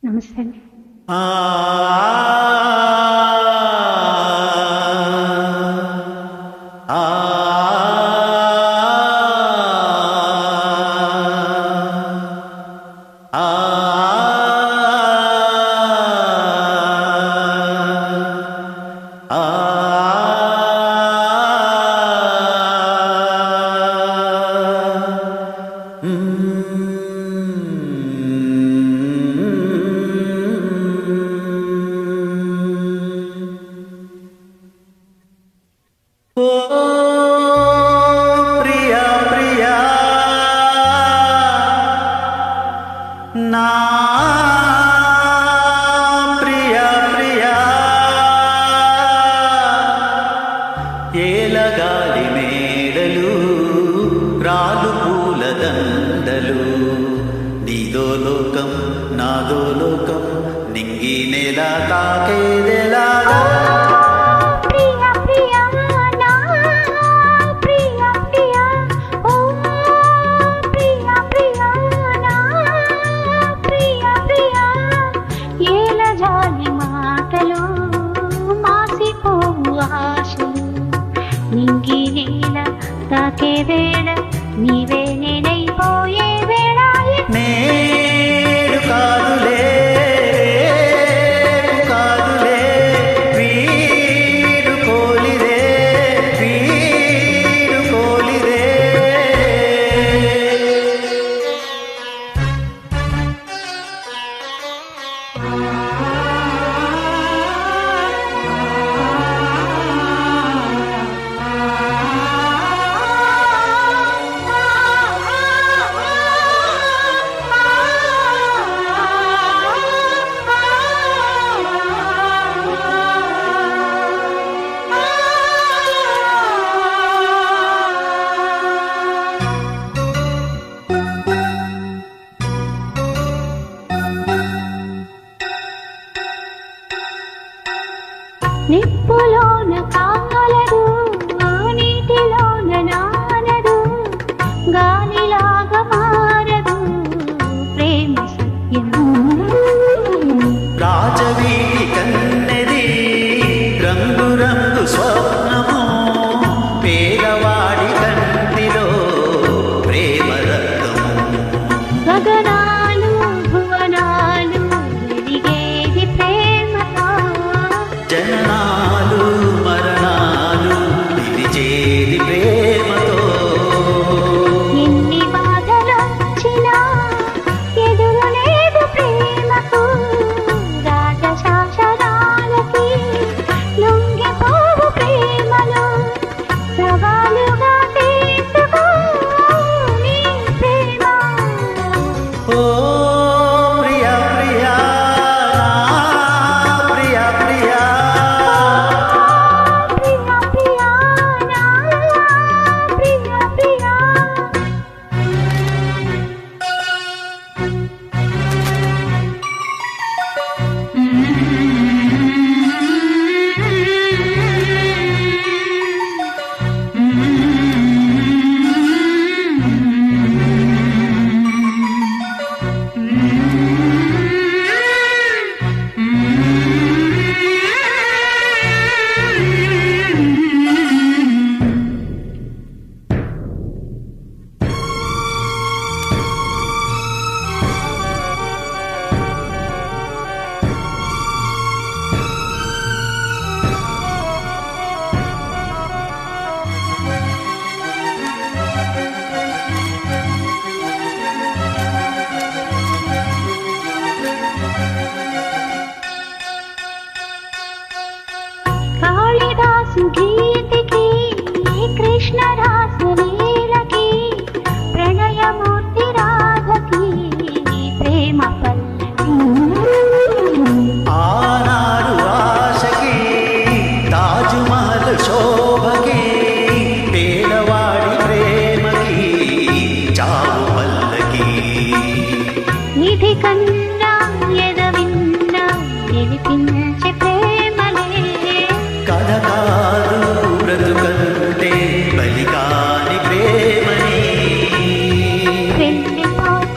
నమస్తే అండి. ఆ ఆ ఓ ప్రియా ప్రియా నా ప్రియా ప్రియా ఏలగాలి మేడలు రాలు పూల దండలు నీదో లోకం నాదో లోకం నింగి నెల తాకేదెలాగా నింగి నేల తాకే వేళ నీవే నేనైపోయే వేళ నేడు కాదులే కాదులే వీడు కోలిదే వీడు కోలిదే నిప్పులోన కాలదు నీటిలోన నానదు గాలిలాగా మారదు ప్రేమ సత్యం రాజవీధి కన్నెది రంగు రంగు స్వప్నము పేదవాడి కంటిలో ప్రేమ రక్తము గగనాలు భువనాలు వెలిగేది ప్రేమతో జననాలు మరణాలు పిలిచేది ప్రేమతో ఎన్ని బాధలొచ్చినా ఎదురు లేదు ప్రేమకు రాజశాసనాలకి లొంగిపోవు ప్రేమలో సవాలుగా తీసుకో నీ ప్రేమ ఓ ప్రియా ప్రియా ప్రియా ప్రియా ప్రియా ప్రియా నా ప్రియా ప్రియా కాళిదాసు గీతికి కృష్ణరాసు లీలకి ప్రణయమూర్తి రాధకి ప్రేమ పల్లకి ఆనాడు ఆశకి తాజ్మహల్ శోభకి పేదవాడి ప్రేమకి చావు పల్లకి నిధి కన్నా ఎదవిన్నా గెలిపించే ప్రేమలే కథ కాదు బ్రతుకంటే బలికాని ప్రేమని వెళ్ళిపోతే